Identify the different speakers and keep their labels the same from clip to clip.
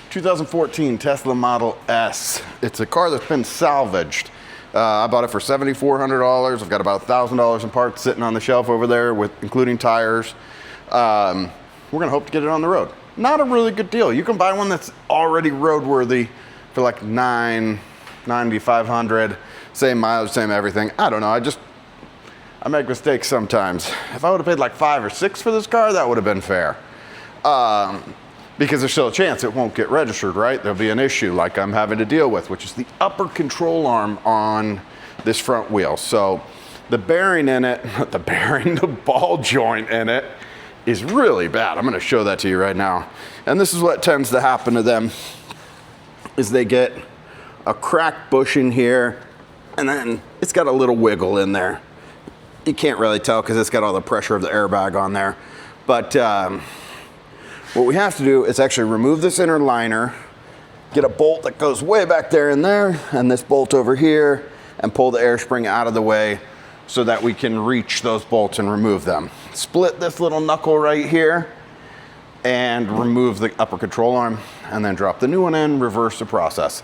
Speaker 1: 2014 Tesla Model S. It's a car that's been salvaged. I bought it for $7,400. I've got about $1,000 in parts sitting on the shelf over there, with including tires. We're gonna hope to get it on the road. Not a really good deal. You can buy one that's already roadworthy for like $9,500, same mileage, same everything. I don't know. I make mistakes sometimes. If I would have paid like $5 or $6 for this car, that would have been fair. Because there's still a chance it won't get registered, right? There'll be an issue like I'm having to deal with, which is the upper control arm on this front wheel. So the bearing in it, the ball joint in it is really bad. I'm gonna show that to you right now. And this is what tends to happen to them, is they get a cracked bushing here, and then it's got a little wiggle in there. You can't really tell because it's got all the pressure of the airbag on there. But what we have to do is actually remove this inner liner, get a bolt that goes way back there and there, and this bolt over here, and pull the air spring out of the way so that we can reach those bolts and remove them. Split this little knuckle right here and remove the upper control arm, and then drop the new one in, reverse the process.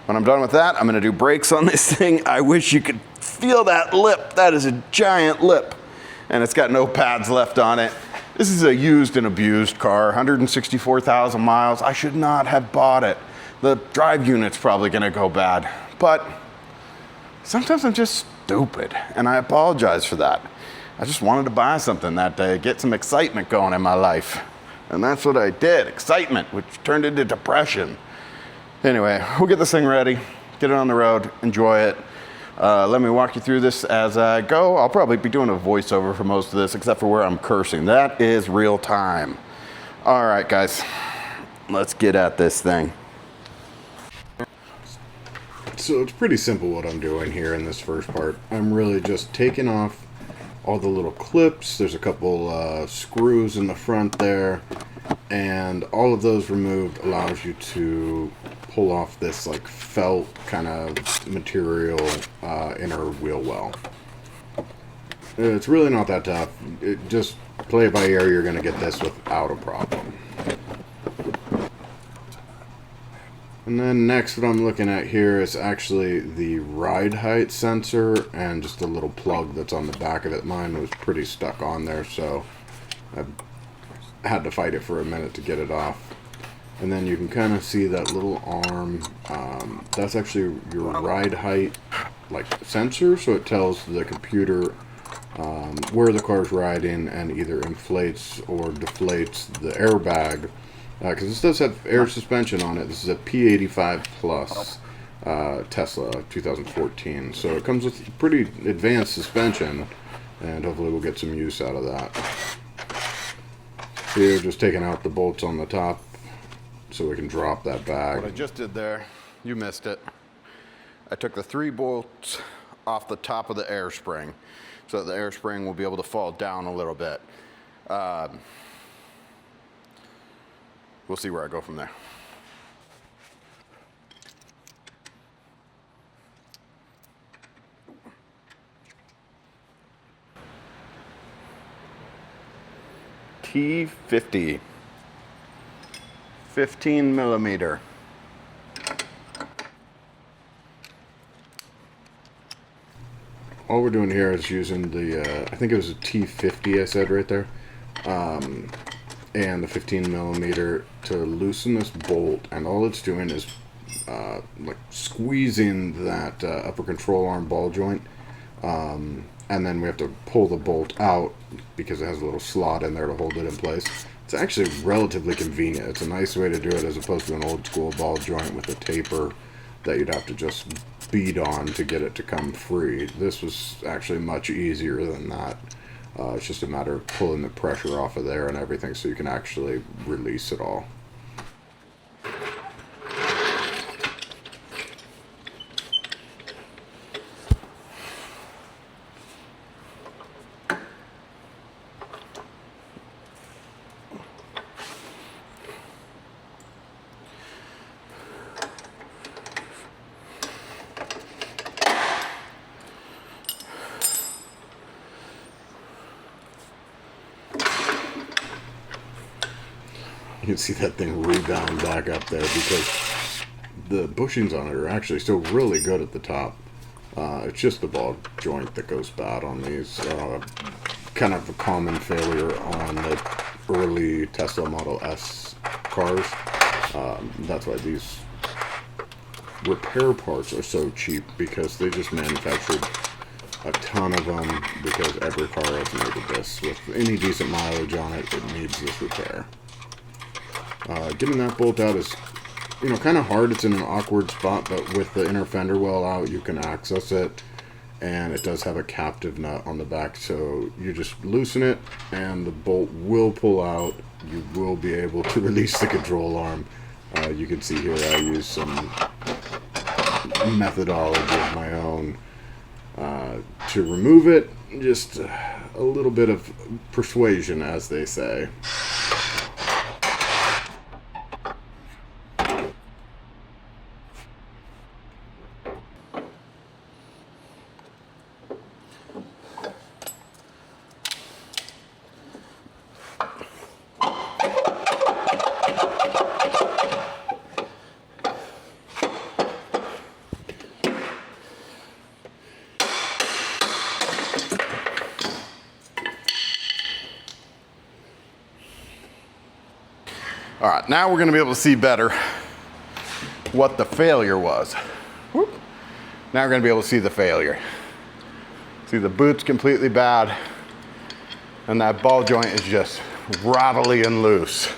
Speaker 1: When I'm done with that, I'm gonna do brakes on this thing. I wish you could feel that lip. That is a giant lip, and it's got no pads left on it. This is a used and abused car, 164,000 miles. I should not have bought it. The drive unit's probably gonna go bad, but sometimes I'm just stupid, and I apologize for that. I just wanted to buy something that day, get some excitement going in my life. And that's what I did, excitement, which turned into depression. Anyway, we'll get this thing ready, get it on the road, enjoy it. Let me walk you through this as I go. I'll probably be doing a voiceover for most of this, except for where I'm cursing. That is real time. All right, guys, let's get at this thing. So it's pretty simple what I'm doing here in this first part. I'm really just taking off all the little clips. There's a couple screws in the front there, and all of those removed allows you to pull off this like felt kind of material inner wheel well. It's really not that tough. Just play it by ear, you're going to get this without a problem. And then next, what I'm looking at here is actually the ride height sensor and just a little plug that's on the back of it. Mine was pretty stuck on there, so I had to fight it for a minute to get it off. And then you can kind of see that little arm. That's actually your ride height like sensor, so it tells the computer where the car's riding and either inflates or deflates the airbag. Because this does have air suspension on it. This is a P85 Plus Tesla 2014. So it comes with pretty advanced suspension, and hopefully we'll get some use out of that. Here, just taking out the bolts on the top so we can drop that bag. What I just did there, you missed it. I took the 3 bolts off the top of the air spring, so that the air spring will be able to fall down a little bit. We'll see where I go from there. T50, 15 millimeter. All we're doing here is using the, I think it was a T50 I said right there. And the 15 millimeter to loosen this bolt, and all it's doing is like squeezing that upper control arm ball joint, and then we have to pull the bolt out because it has a little slot in there to hold it in place. It's actually relatively convenient. It's a nice way to do it as opposed to an old school ball joint with a taper that you'd have to just beat on to get it to come free. This was actually much easier than that. It's just a matter of pulling the pressure off of there and everything so you can actually release it all. can see that thing rebound back up there because the bushings on it are actually still really good at the top. It's just the ball joint that goes bad on these. Kind of a common failure on the early Tesla Model S cars. That's why these repair parts are so cheap, because they just manufactured a ton of them, because every car has needed this. With any decent mileage on it, it needs this repair. Getting that bolt out is, kind of hard. It's in an awkward spot, but with the inner fender well out, you can access it, and it does have a captive nut on the back, so you just loosen it, and the bolt will pull out. You will be able to release the control arm. You can see here I use some methodology of my own to remove it. Just a little bit of persuasion, as they say. All right, now we're gonna be able to see better what the failure was. Whoop. Now we're gonna be able to see the failure. See, the boot's completely bad, and that ball joint is just rattly and loose.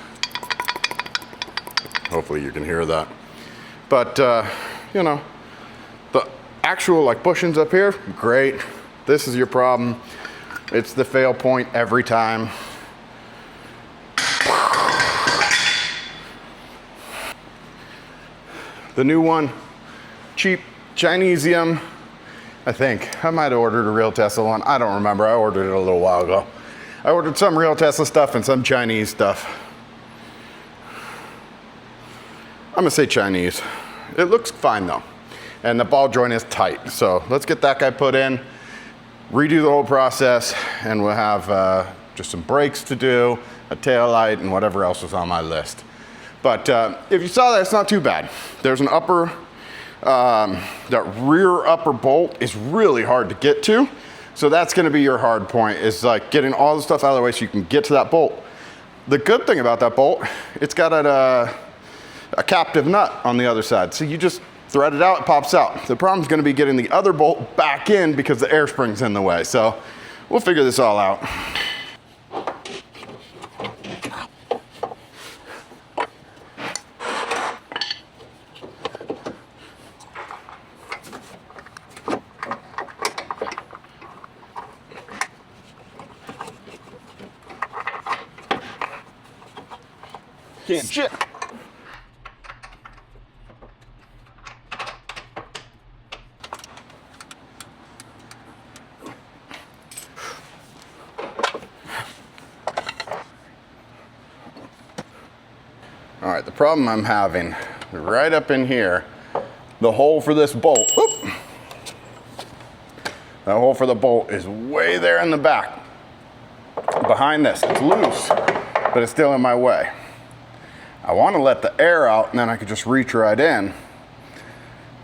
Speaker 1: Hopefully you can hear that. But, the actual bushings up here, great. This is your problem. It's the fail point every time. The new one, cheap Chinesium, I think. I might have ordered a real Tesla one. I don't remember. I ordered it a little while ago. I ordered some real Tesla stuff and some Chinese stuff. I'm gonna say Chinese. It looks fine though. And the ball joint is tight. So let's get that guy put in, redo the whole process, and we'll have just some brakes to do, a taillight, and whatever else was on my list. But if you saw that, it's not too bad. There's an upper, that rear upper bolt is really hard to get to. So that's gonna be your hard point, is getting all the stuff out of the way so you can get to that bolt. The good thing about that bolt, it's got a captive nut on the other side. So you just thread it out, it pops out. The problem's gonna be getting the other bolt back in because the air spring's in the way. So we'll figure this all out. Shit. All right, the problem I'm having right up in here, the hole for this bolt, whoop, that hole for the bolt is way there in the back. Behind this, it's loose, but it's still in my way. I want to let the air out and then I could just reach right in,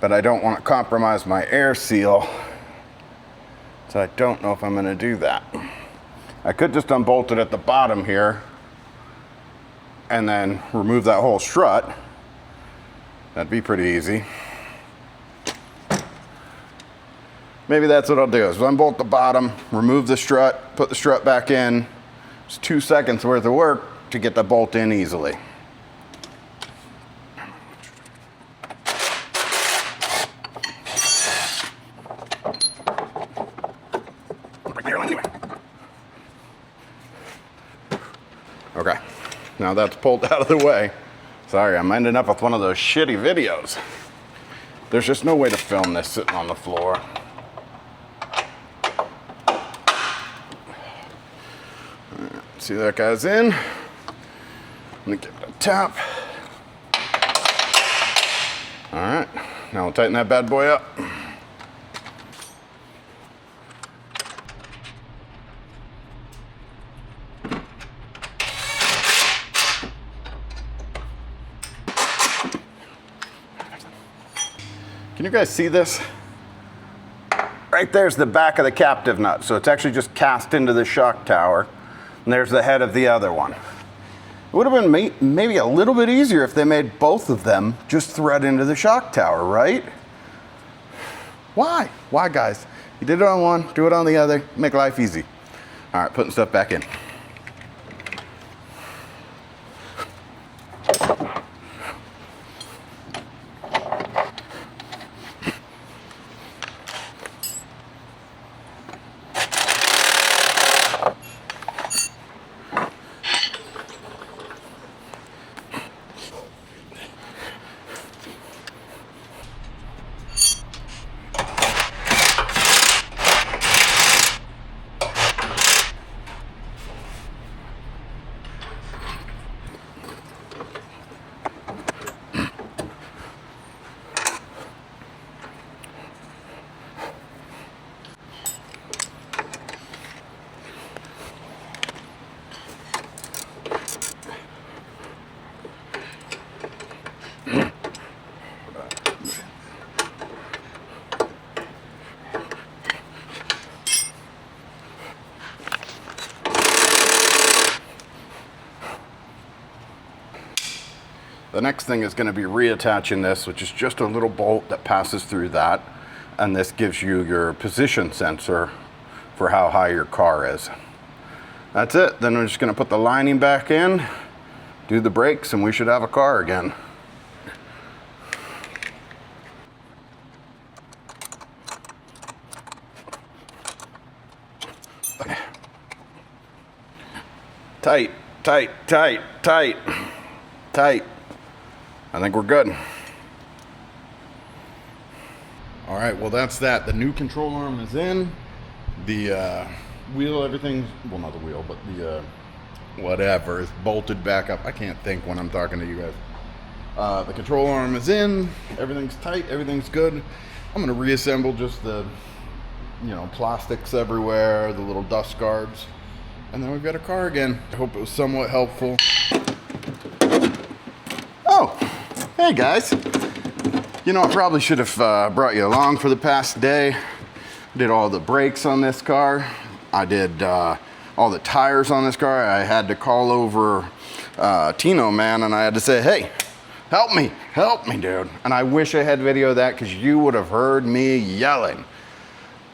Speaker 1: but I don't want to compromise my air seal, so I don't know if I'm going to do that. I could just unbolt it at the bottom here and then remove that whole strut. That'd be pretty easy. Maybe that's what I'll do, is unbolt the bottom, remove the strut, put the strut back in. It's 2 seconds worth of work to get the bolt in easily. Okay, now that's pulled out of the way. Sorry, I'm ending up with one of those shitty videos. There's just no way to film this sitting on the floor. See, that guy's in. I'm gonna give it a tap. All right, now we'll tighten that bad boy up. Can you guys see this? Right there's the back of the captive nut. So it's actually just cast into the shock tower. And there's the head of the other one. It would have been maybe a little bit easier if they made both of them just thread into the shock tower, right? Why? Why, guys? You did it on one, do it on the other, make life easy. All right, putting stuff back in. The next thing is going to be reattaching this, which is just a little bolt that passes through that. And this gives you your position sensor for how high your car is. That's it. Then we're just going to put the lining back in, do the brakes, and we should have a car again. Tight, tight, tight, tight, tight. I think we're good. All right, well that's that. The new control arm is in. The wheel, everything's, well not the wheel, but the whatever is bolted back up. I can't think when I'm talking to you guys. The control arm is in. Everything's tight, everything's good. I'm gonna reassemble just the, you know, plastics everywhere, the little dust guards. And then we've got a car again. I hope it was somewhat helpful. Oh, hey guys. You know, I probably should have brought you along for the past day. Did all the brakes on this car. I did all the tires on this car. I had to call over Tino, man, and I had to say, hey, help me, dude. And I wish I had video of that because you would have heard me yelling.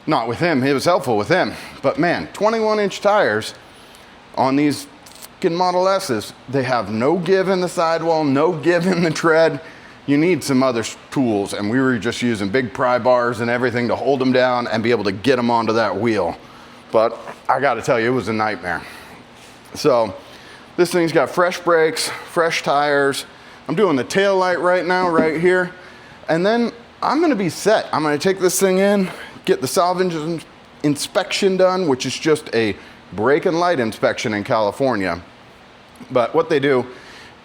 Speaker 1: Not with him, it was helpful with him. But man, 21-inch tires on these fucking Model S's, they have no give in the sidewall, no give in the tread. You need some other tools, and we were just using big pry bars and everything to hold them down and be able to get them onto that wheel. But I gotta tell you, it was a nightmare. So this thing's got fresh brakes, fresh tires. I'm doing the tail light right now, right here. And then I'm gonna be set. I'm gonna take this thing in, get the salvage inspection done, which is just a brake and light inspection in California. But what they do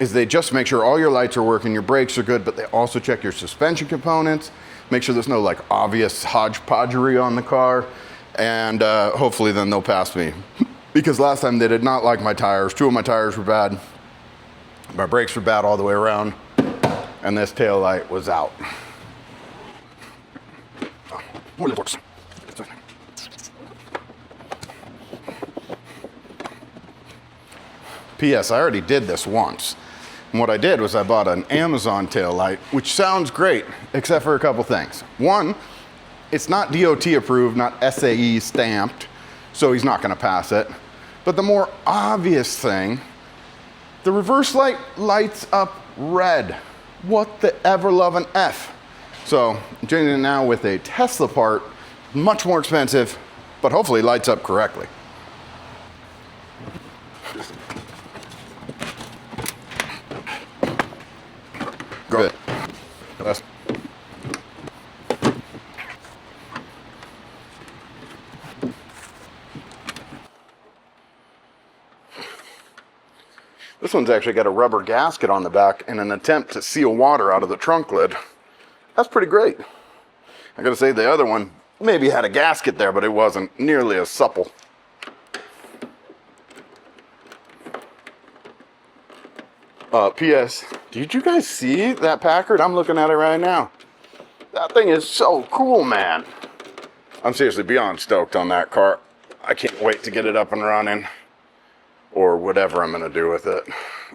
Speaker 1: is they just make sure all your lights are working, your brakes are good, but they also check your suspension components, make sure there's no like obvious hodgepodgery on the car, and hopefully then they'll pass me. Because last time they did not like my tires. 2 of my tires were bad. My brakes were bad all the way around, and this tail light was out. Oh, it works. P.S. I already did this once. And what I did was I bought an Amazon tail light, which sounds great, except for a couple things. One, it's not DOT approved, not SAE stamped, so he's not gonna pass it. But the more obvious thing, the reverse light lights up red. What the ever-loving F? So I'm changing it now with a Tesla part, much more expensive, but hopefully lights up correctly. Good. That's This one's actually got a rubber gasket on the back in an attempt to seal water out of the trunk lid. That's pretty great. I gotta say the other one maybe had a gasket there, but it wasn't nearly as supple. P.S. Did you guys see that Packard? I'm looking at it right now. That thing is so cool, man. I'm seriously beyond stoked on that car. I can't wait to get it up and running, or whatever I'm gonna do with it.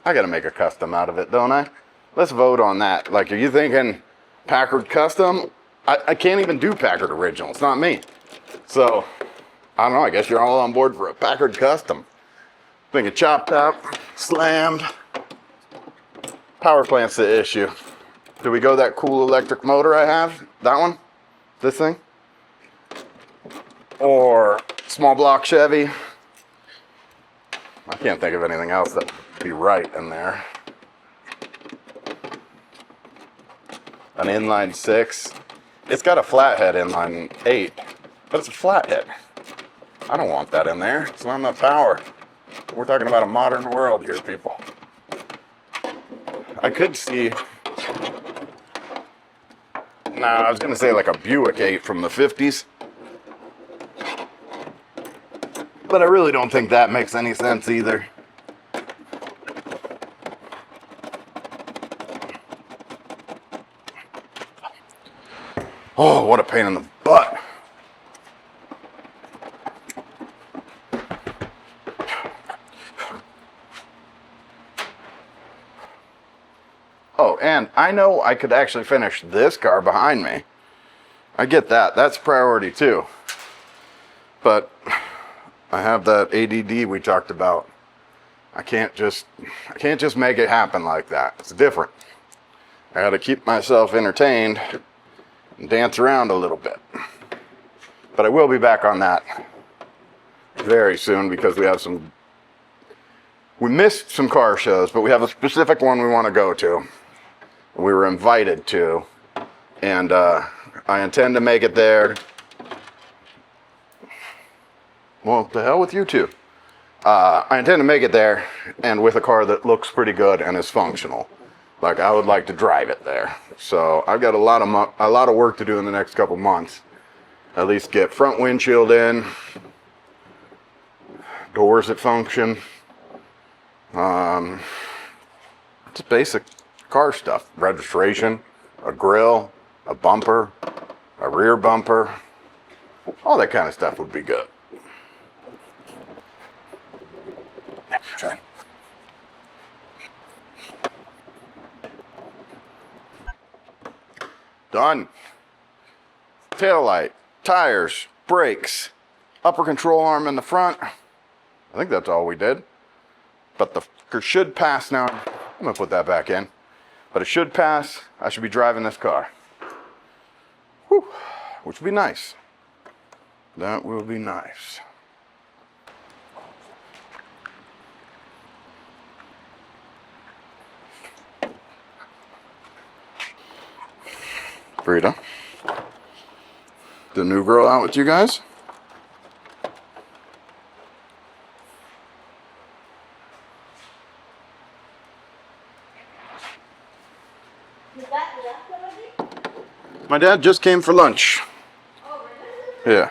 Speaker 1: I gotta make a custom out of it, don't I? Let's vote on that. Like, are you thinking Packard custom? I can't even do Packard original. It's not me. So, I don't know. I guess you're all on board for a Packard custom. Thinking chopped up, slammed. Power plant's the issue. Do we go that cool electric motor I have? That one? This thing? Or small block Chevy? I can't think of anything else that would be right in there. An inline 6. It's got a flathead inline 8, but it's a flathead. I don't want that in there. It's not enough power. We're talking about a modern world here, people. I could see... I was gonna say like a Buick 8 from the 50s. But I really don't think that makes any sense either. Oh, what a pain in the butt. Oh, and I know I could actually finish this car behind me. I get that. That's priority too. But I have that ADD we talked about. I can't just make it happen like that. It's different. I got to keep myself entertained and dance around a little bit. But I will be back on that very soon because we missed some car shows, but we have a specific one we want to go to. We were invited to, and I intend to make it there. Well, the hell with you two. I intend to make it there, and with a car that looks pretty good and is functional. Like, I would like to drive it there. So I've got a lot of work to do in the next couple months. At least get front windshield in, doors that function, just basic car stuff. Registration, a grill, a bumper, a rear bumper, all that kind of stuff would be good. Try. Done. Taillight, tires, brakes, upper control arm in the front. I think that's all we did. But the fucker should pass now. I'm gonna put that back in. But it should pass. I should be driving this car. Whew. Which would be nice. That will be nice. Frida, the new girl out with you guys? My dad just came for lunch.
Speaker 2: Oh, really?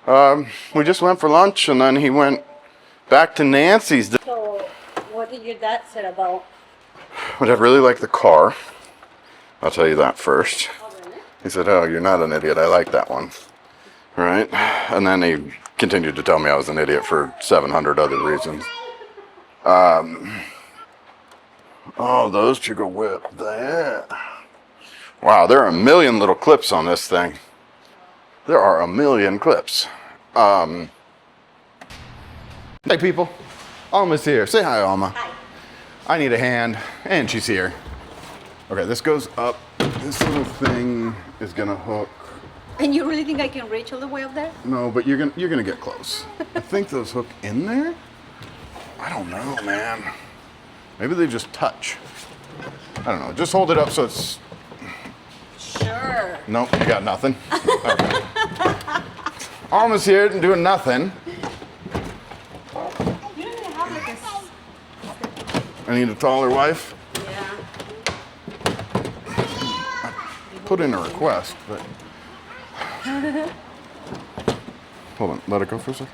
Speaker 1: Yeah. We just went for lunch and then he went back to Nancy's.
Speaker 2: So, what did your dad say about?
Speaker 1: But I really like the car. I'll tell you that first.
Speaker 2: Oh, really?
Speaker 1: He said, "Oh, you're not an idiot. I like that one." Right? And then he continued to tell me I was an idiot for 700 other reasons. Oh, those two go whip there. Wow, there are a million little clips on this thing. There are a million clips. Hey, people. Alma's here. Say hi, Alma.
Speaker 2: Hi.
Speaker 1: I need a hand, and she's here. Okay, this goes up. This little thing is gonna hook.
Speaker 2: And you really think I can reach all the way up there?
Speaker 1: No, but you're gonna get close. I think those hook in there. I don't know, man. Maybe they just touch. I don't know. Just hold it up so it's.
Speaker 2: Sure.
Speaker 1: Nope, you got nothing. Okay. Alma's here and doing nothing.
Speaker 2: You don't even have like a...
Speaker 1: I need a taller wife.
Speaker 2: Yeah.
Speaker 1: Put in a request, but. Hold on, let it go for a sec.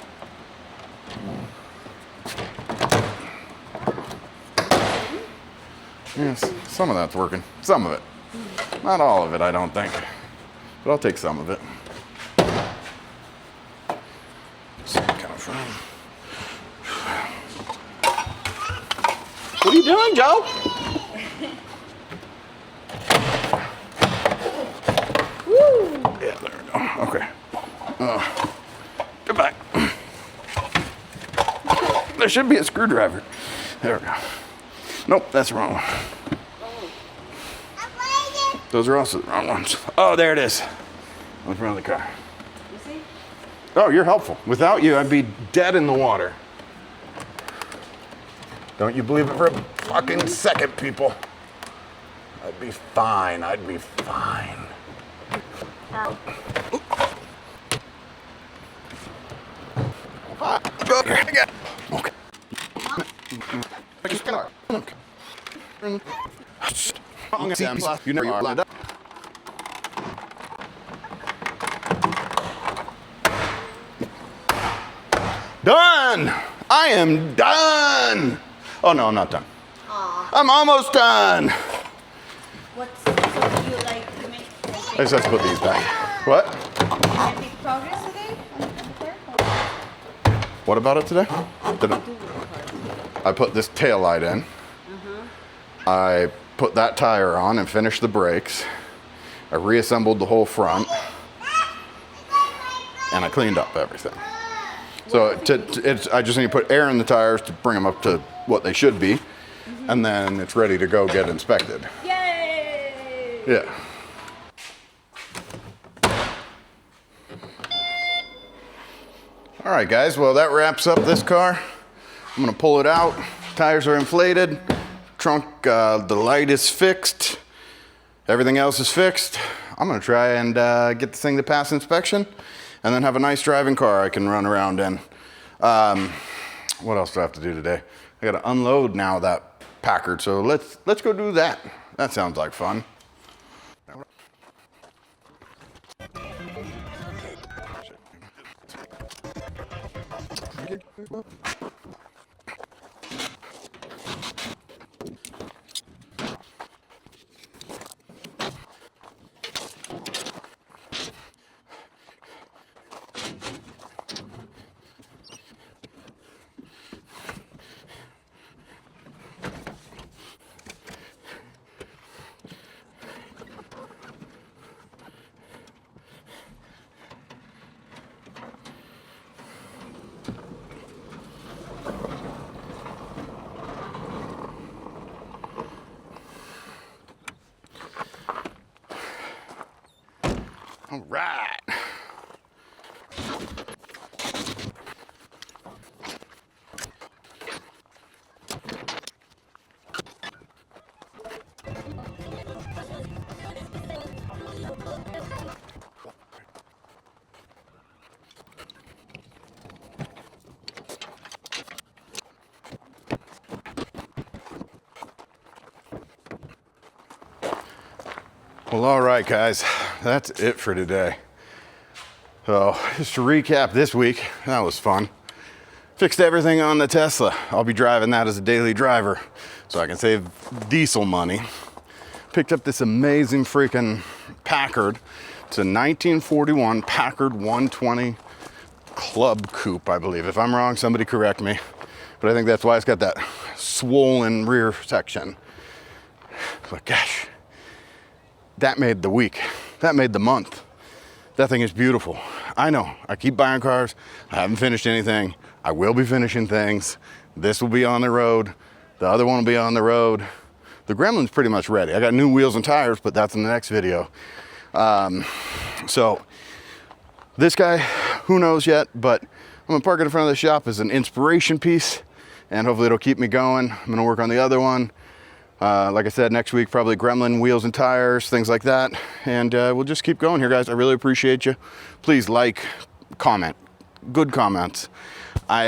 Speaker 1: Yes, some of that's working. Some of it. Not all of it, I don't think, but I'll take some of it. What are you doing, Joe?
Speaker 2: Woo!
Speaker 1: Yeah, there we go. Okay. Get back. There should be a screwdriver. There we go. Nope, that's the wrong one. Those are also the wrong ones. Oh, there it is. On front of the car.
Speaker 2: You see?
Speaker 1: Oh, you're helpful. Without you, I'd be dead in the water. Don't you believe it for a fucking second, people. I'd be fine. I'd be fine.
Speaker 2: Ow.
Speaker 1: Okay. You never lined up. Done! I am done! Oh no, I'm not done.
Speaker 2: Aw.
Speaker 1: I'm almost done!
Speaker 2: So do you like to make
Speaker 1: I just have to put these back. What?
Speaker 2: make progress today on the car?
Speaker 1: What about it today? Did I,
Speaker 2: Do with the car.
Speaker 1: I put this tail light in. I put that tire on and finished the brakes. I reassembled the whole front. And I cleaned up everything. So I just need to put air in the tires to bring them up to what they should be. And then it's ready to go get inspected.
Speaker 2: Yay!
Speaker 1: Yeah. All right, guys, well, that wraps up this car. I'm gonna pull it out. Tires are inflated. Trunk, the light is fixed. Everything else is fixed. I'm gonna try and get this thing to pass inspection and then have a nice driving car I can run around in. What else do I have to do today? I gotta unload now that Packard, so let's go do that. That sounds like fun. All right. Well, all right, guys, that's it for today. So just to recap this week, that was fun. Fixed everything on the Tesla. I'll be driving that as a daily driver so I can save diesel money. Picked up this amazing freaking Packard. It's a 1941 Packard 120 Club Coupe, I believe. If I'm wrong, somebody correct me. But I think that's why it's got that swollen rear section. But gosh, that made the week. That made the month. That thing is beautiful. I know, I keep buying cars. I haven't finished anything. I will be finishing things. This will be on the road. The other one will be on the road. The Gremlin's pretty much ready. I got new wheels and tires, but that's in the next video. So this guy, who knows yet, but I'm gonna park it in front of the shop as an inspiration piece, and hopefully it'll keep me going. I'm gonna work on the other one. Like I said, next week, probably Gremlin wheels and tires, things like that. And we'll just keep going here, guys. I really appreciate you. Please like, comment, good comments. I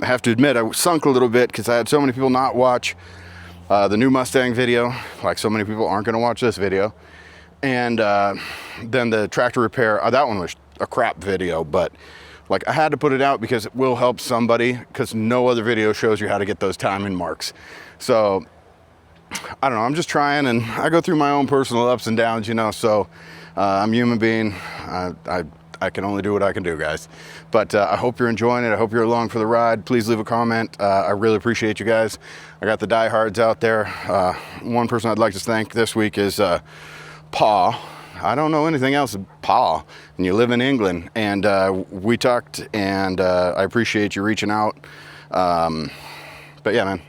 Speaker 1: have to admit, I sunk a little bit because I had so many people not watch the new Mustang video. Like so many people aren't gonna watch this video. And then the tractor repair, that one was a crap video, but like I had to put it out because it will help somebody, because no other video shows you how to get those timing marks. So I don't know, I'm just trying, and I go through my own personal ups and downs, you know, so I'm a human being. I can only do what I can do, guys. But I hope you're enjoying it. I hope you're along for the ride. Please leave a comment. I really appreciate you guys. I got the diehards out there. One person I'd like to thank this week is Pa. I don't know anything else, Pa, and you live in England. And we talked, and I appreciate you reaching out. But yeah, man.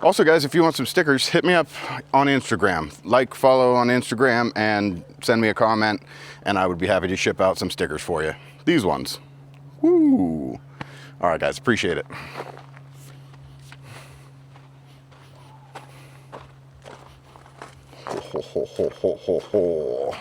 Speaker 1: Also, guys, if you want some stickers, hit me up on Instagram. Like, follow on Instagram, and send me a comment, and I would be happy to ship out some stickers for you. These ones. Woo! All right, guys, appreciate it. Ho, ho, ho, ho, ho, ho.